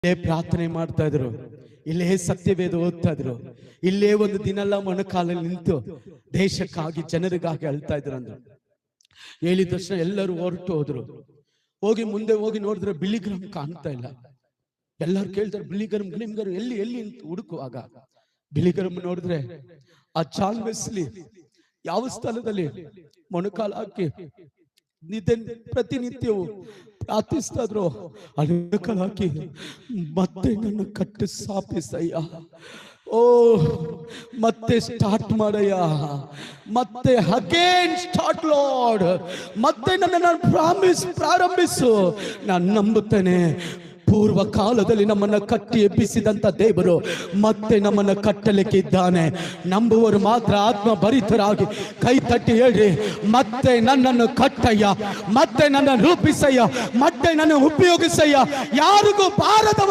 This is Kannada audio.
ಇಲ್ಲೇ ಪ್ರಾರ್ಥನೆ ಮಾಡ್ತಾ ಇದ್ರು, ಇಲ್ಲೇ ಸತ್ಯವೇದ ಓದ್ತಾ ಇದ್ರು, ಇಲ್ಲೇ ಒಂದು ದಿನೆಲ್ಲ ಮೊಣಕಾಲಲ್ಲಿ ನಿಂತು ದೇಶಕ್ಕಾಗಿ ಜನರಿಗಾಗಿ ಅಳ್ತಾ ಇದ್ರು ಅಂದ್ರು. ಹೇಳಿದ ತಕ್ಷಣ ಎಲ್ಲರೂ ಹೊರಟು ಹೋದ್ರು. ಮುಂದೆ ಹೋಗಿ ನೋಡಿದ್ರೆ ಬಿಳಿಗ್ರಹಂ ಕಾಣ್ತಾ ಇಲ್ಲ. ಎಲ್ಲರೂ ಕೇಳ್ತಾರೆ, ಬಿಳಿಗ್ರಹಂ ಎಲ್ಲಿ ಎಲ್ಲಿ ಅಂತ ಹುಡುಕುವಾಗ ಬಿಳಿಗ್ರಹಂ ನೋಡಿದ್ರೆ ಆ ಜಾನ್ ವೆಸ್ಲಿ ಯಾವ ಸ್ಥಳದಲ್ಲಿ ಮೊಣಕಾಲು ಹಾಕಿ ಪ್ರತಿನಿತ್ಯವೂ ಪ್ರಾರ್ಥಿಸ್ತಾ ಇದ್ರು, ಮೊಣಕಾಲು ಹಾಕಿ ಮತ್ತೆ ನನ್ನ ಕಟ್ಟು ಸಾಪಿಸಯ್ಯ, ಓ ಮತ್ತೆ ಸ್ಟಾರ್ಟ್ ಮಾಡಯ್ಯ, ಮತ್ತೆ ಅಗೇನ್ ಸ್ಟಾರ್ಟ್ ಲಾರ್ಡ್, ಮತ್ತೆ ನನ್ನ ಪ್ರಾರಂಭಿಸು, ನಾನು ನಂಬುತ್ತೇನೆ. ಪೂರ್ವ ಕಾಲದಲ್ಲಿ ನಮ್ಮನ್ನ ಕಟ್ಟಿ ಎಬ್ಬಿಸಿದಂತ ದೇವರು ಮತ್ತೆ ನಮ್ಮನ್ನ ಕಟ್ಟಲಿಕ್ಕೆ ಇದ್ದಾನೆ. ನಂಬುವರು ಮಾತ್ರ ಆತ್ಮ ಭರಿತರಾಗಿ ಕೈ ತಟ್ಟಿ ಹೇಳ್ರಿ, ಮತ್ತೆ ನನ್ನನ್ನು ಕಟ್ಟಯ್ಯ, ಮತ್ತೆ ನನ್ನ ರೂಪಿಸಯ್ಯ, ಮತ್ತೆ ನನ್ನ ಉಪಯೋಗಿಸಯ್ಯ, ಯಾರಿಗೂ ಬಾರದವ